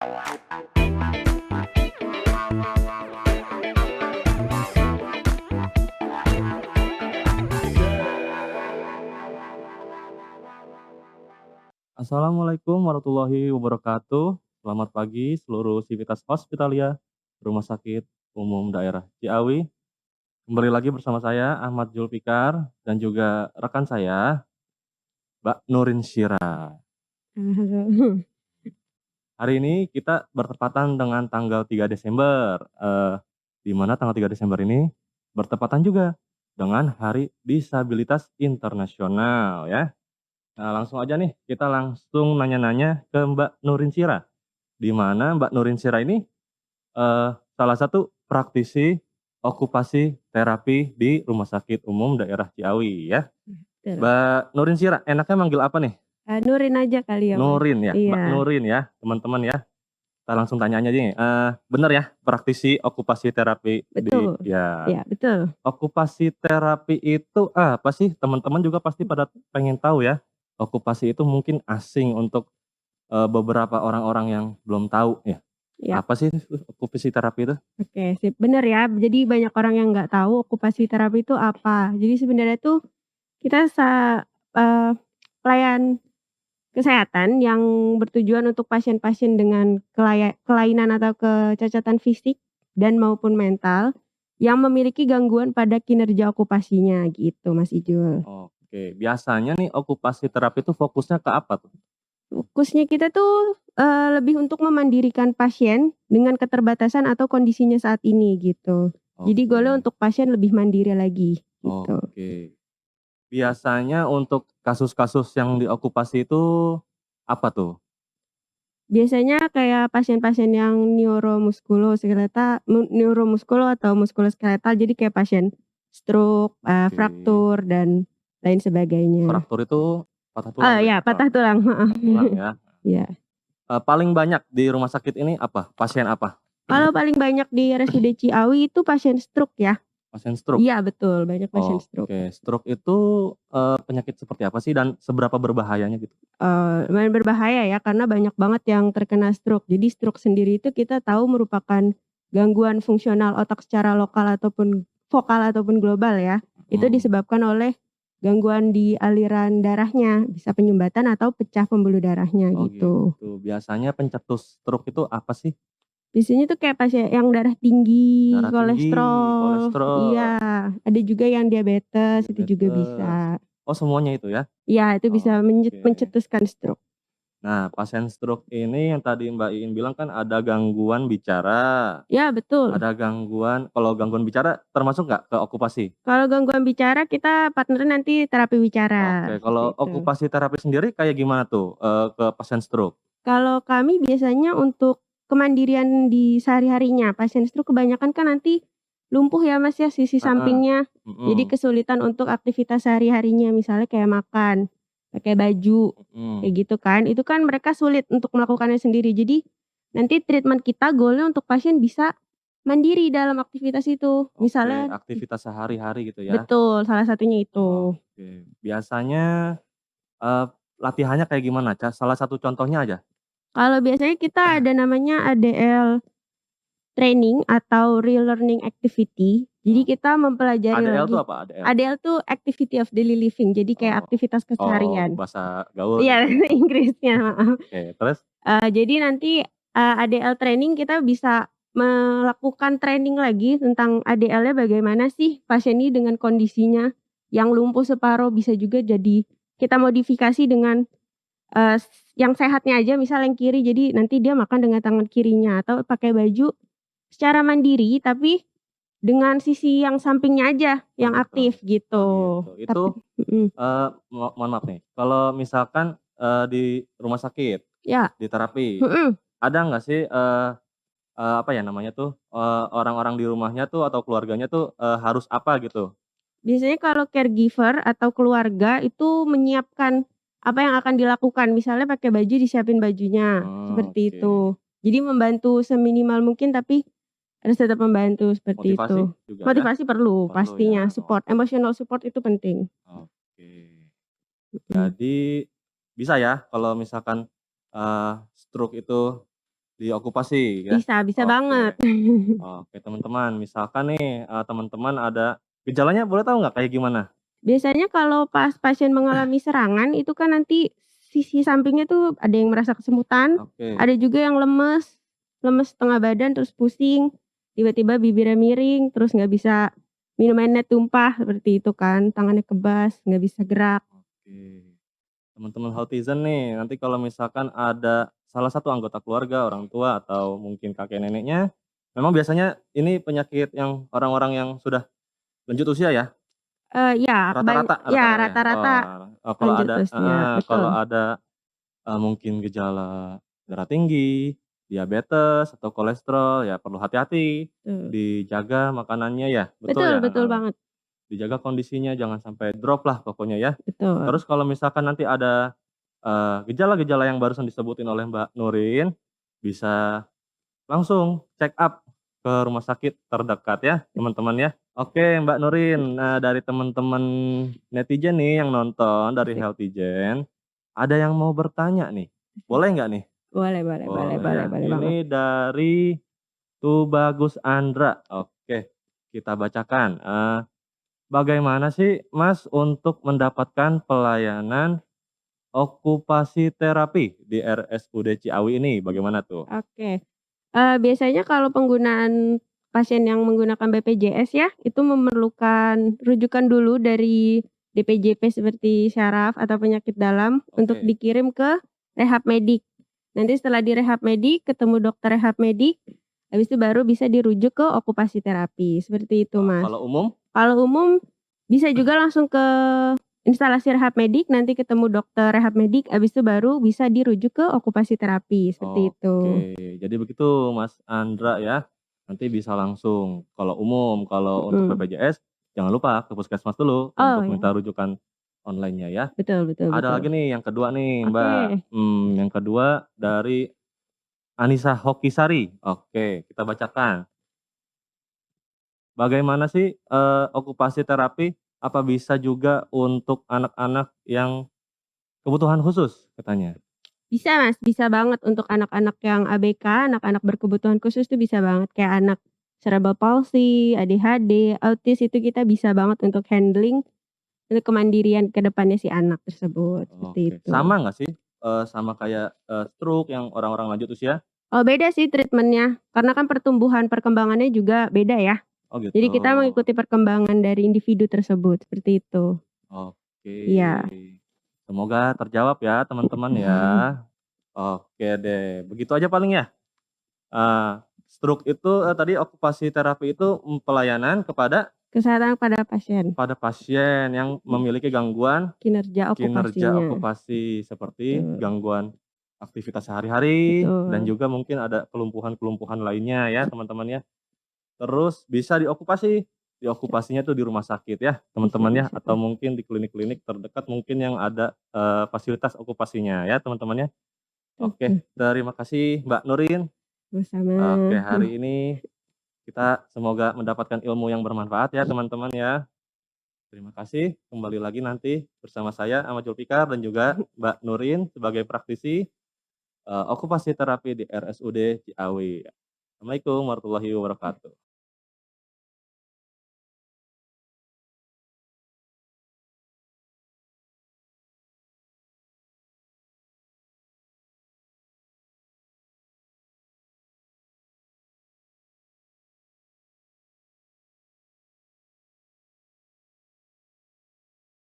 Assalamualaikum warahmatullahi wabarakatuh. Selamat pagi seluruh sivitas hospitalia Rumah Sakit Umum Daerah Ciawi. Kembali lagi bersama saya Ahmad Zulfikar dan juga rekan saya Mbak Nurin Syira. Hari ini kita bertepatan dengan tanggal 3 Desember, di mana tanggal 3 Desember ini bertepatan juga dengan Hari Disabilitas Internasional ya. Nah, langsung aja nih kita langsung nanya-nanya ke Mbak Nurin Syira. Di mana Mbak Nurin Syira ini salah satu praktisi okupasi terapi di Rumah Sakit Umum Daerah Ciawi ya. Betul. Mbak Nurin Syira, enaknya manggil apa nih? Nurin aja kali ya, Mas. Nurin ya, Mbak Iya, Nurin ya, teman-teman ya. Kita langsung tanya aja nih, bener ya praktisi okupasi terapi di betul. ya. Iya, betul. Okupasi terapi itu apa sih? Teman-teman juga pasti pada pengen tahu ya. Okupasi itu mungkin asing untuk beberapa orang-orang yang belum tahu ya. Iya, Apa sih okupasi terapi itu? oke, sip. Bener ya. Jadi banyak orang yang nggak tahu okupasi terapi itu apa. Jadi sebenarnya tuh kita pelayan kesehatan yang bertujuan untuk pasien-pasien dengan kelainan atau kecacatan fisik dan maupun mental yang memiliki gangguan pada kinerja okupasinya gitu, Mas Ijul. Oke, biasanya nih okupasi terapi itu fokusnya ke apa tuh? Fokusnya kita tuh, lebih untuk memandirikan pasien dengan keterbatasan atau kondisinya saat ini gitu. Jadi goalnya Oke, untuk pasien lebih mandiri lagi gitu. oke. Biasanya untuk kasus-kasus yang diokupasi itu apa tuh? Biasanya kayak pasien-pasien yang neuromuskulo atau muskuloskeletal jadi kayak pasien stroke, Oke. fraktur dan lain sebagainya. Fraktur itu patah tulang berarti? Ya patah tulang, heeh. Patah tulang ya. Iya. Paling banyak di rumah sakit ini apa? Pasien apa? Kalau paling banyak di RSUD Ciawi itu pasien stroke ya. Pasien stroke? Iya betul, banyak pasien stroke. Oke, stroke itu, penyakit seperti apa sih dan seberapa berbahayanya gitu? Lumayan berbahaya ya karena banyak banget yang terkena stroke. Jadi stroke sendiri itu kita tahu merupakan gangguan fungsional otak secara lokal ataupun vokal ataupun global ya. Itu Mhm. disebabkan oleh gangguan di aliran darahnya, bisa penyumbatan atau pecah pembuluh darahnya Oh gitu. gitu. Biasanya pencetus stroke itu apa sih? Biasanya tuh kayak pasien yang darah tinggi, Darah tinggi, kolesterol, kolesterol, iya, ada juga yang diabetes itu juga diabetes. bisa. Oh semuanya itu ya? Iya itu bisa Oke. mencetuskan stroke. Nah, pasien stroke ini yang tadi Mbak Iin bilang kan ada gangguan bicara, Ya betul. ada gangguan kalau gangguan bicara termasuk nggak ke okupasi? Kalau gangguan bicara kita partnerin nanti terapi Oke, bicara, kalau seperti itu. okupasi terapi sendiri kayak gimana tuh, ke pasien stroke? Kalau kami biasanya untuk kemandirian di sehari-harinya, pasien stroke kebanyakan kan nanti lumpuh ya Mas ya, sisi Heeh, sampingnya. Jadi mhm, kesulitan untuk aktivitas sehari-harinya, misalnya kayak makan, pakai baju, kayak mhm. gitu kan. Itu kan mereka sulit untuk melakukannya sendiri. Jadi nanti treatment kita goalnya untuk pasien bisa mandiri dalam aktivitas itu. Oke, Misalnya aktivitas sehari-hari gitu ya? betul, salah satunya itu. Oke, biasanya, eee, latihannya kayak gimana, salah satu contohnya aja? Kalau biasanya kita ada namanya ADL training atau relearning activity. Jadi Oh, kita mempelajari ADL tuh lagi. apa ADL? ADL tuh activity of daily living, jadi kayak Oh aktivitas oh, keseharian. bahasa gaul Iya, gitu ya? Inggrisnya, heeh. Oke, terus? Jadi nanti, ADL training kita bisa melakukan training lagi tentang ADL-nya bagaimana sih pasien ini dengan kondisinya yang lumpuh separuh, bisa juga jadi kita modifikasi dengan, yang sehatnya aja misal yang kiri, jadi nanti dia makan dengan tangan kirinya atau pakai baju secara mandiri tapi dengan sisi yang sampingnya aja Oh yang gitu aktif oh gitu. gitu. Itu, Tapi mhm, mohon maaf nih, kalau misalkan, di rumah sakit, ya, di terapi, mhm. ada nggak sih, apa ya namanya tuh, orang-orang di rumahnya tuh atau keluarganya tuh, harus apa gitu? Biasanya kalau caregiver atau keluarga itu menyiapkan apa yang akan dilakukan, misalnya pakai baju disiapin bajunya, seperti Oke. itu. Jadi membantu seminimal mungkin tapi harus tetap membantu, seperti Motivasi itu. juga ya? Motivasi perlu Perlu pastinya, ya? support, emotional support itu penting. Oke. Mhm. Jadi bisa ya kalau misalkan, stroke itu Di okupasi ya? Bisa banget. Oke. Oke teman-teman, misalkan nih, teman-teman ada gejalanya boleh tahu nggak kayak gimana? Biasanya kalau pas pasien mengalami serangan itu kan nanti sisi sampingnya tuh ada yang merasa kesemutan, Oke. ada juga yang lemes, lemes setengah badan, terus pusing, tiba-tiba bibirnya miring, terus nggak bisa minum airnya tumpah, seperti itu kan, tangannya kebas, nggak bisa gerak. Oke. Teman-teman healthizen nih, nanti kalau misalkan ada salah satu anggota keluarga, orang tua atau mungkin kakek neneknya, memang biasanya ini penyakit yang orang-orang yang sudah lanjut usia ya? Iya, Rata-rata ya rata-rata ya? rata-rata Kalau lanjut ada usia, heeh, betul. kalau ada, mungkin gejala darah tinggi, diabetes, atau kolesterol, ya perlu hati-hati, Betul. dijaga makanannya ya, betul Betul ya? betul Heeh. banget, Dijaga kondisinya jangan sampai drop lah pokoknya ya. betul. Terus kalau misalkan nanti ada, gejala-gejala yang barusan disebutin oleh Mbak Nurin, bisa langsung check up ke rumah sakit terdekat ya, teman-teman ya. Oke Mbak Nurin, dari teman-teman netizen nih yang nonton dari Asik. Healthyzen, ada yang mau bertanya nih, boleh nggak nih? Boleh boleh boleh Boleh boleh ya. boleh banget. Ini dari Tubagus Andra. Oke, kita bacakan, bagaimana sih Mas untuk mendapatkan pelayanan okupasi terapi di RSUD Ciawi ini, bagaimana tuh? Oke. Biasanya kalau penggunaan pasien yang menggunakan BPJS ya, itu memerlukan rujukan dulu dari DPJP seperti syaraf atau penyakit dalam untuk Oke, dikirim ke rehab medik. Nanti setelah di rehab medik, ketemu dokter rehab medik, habis itu baru bisa dirujuk ke okupasi terapi, seperti itu, Mas. kalau umum? Kalau umum bisa juga langsung ke instalasi rehab medik, nanti ketemu dokter rehab medik, habis itu baru bisa dirujuk ke okupasi terapi, seperti itu. Oke, jadi begitu Mas Andra ya, nanti bisa langsung. Kalau umum, kalau untuk Mhm. BPJS jangan lupa ke puskesmas dulu Oh untuk minta ya, rujukan online-nya ya. betul betul Ada betul. lagi nih yang kedua nih Mbak, Oke, yang kedua dari Anissa Hokisari. Oke, kita bacakan. Bagaimana sih, okupasi terapi, apa bisa juga untuk anak-anak yang kebutuhan khusus? Katanya. bisa Mas, bisa banget untuk anak-anak yang ABK, anak-anak berkebutuhan khusus tuh bisa banget, kayak anak cerebral palsy, ADHD, autis itu kita bisa banget untuk handling, untuk kemandirian ke depannya si anak tersebut, seperti Oke, itu. sama nggak sih, sama kayak, stroke yang orang-orang lanjut usia? Oh beda sih treatment-nya, karena kan pertumbuhan perkembangannya juga beda ya. Oh gitu. Jadi kita mengikuti perkembangan dari individu tersebut, seperti itu. Oke, Iya. semoga terjawab ya teman-teman ya. Oke deh, begitu aja paling ya? Eee, Stroke itu, tadi okupasi terapi itu, pelayanan kepada Kesehatan pada pasien, pasien yang memiliki gangguan kinerja kinerja okupasinya, okupasi seperti betul gangguan aktivitas sehari-hari dan betul. juga mungkin ada kelumpuhan-kelumpuhan lainnya ya teman-teman ya. Terus bisa diokupasi, diokupasinya tuh di rumah sakit ya Bisa teman-teman ya bisa. atau mungkin di klinik-klinik terdekat mungkin yang ada, fasilitas okupasinya ya teman-teman ya. Oke, Betul, terima kasih Mbak Nurin. Oke, sama-sama. hari ini kita semoga mendapatkan ilmu yang bermanfaat ya teman-teman ya. Terima kasih, kembali lagi nanti bersama saya Ahmad Zulfikar dan juga Mbak Nurin sebagai praktisi, okupasi terapi di RSUD Ciawi. Assalamualaikum warahmatullahi wabarakatuh.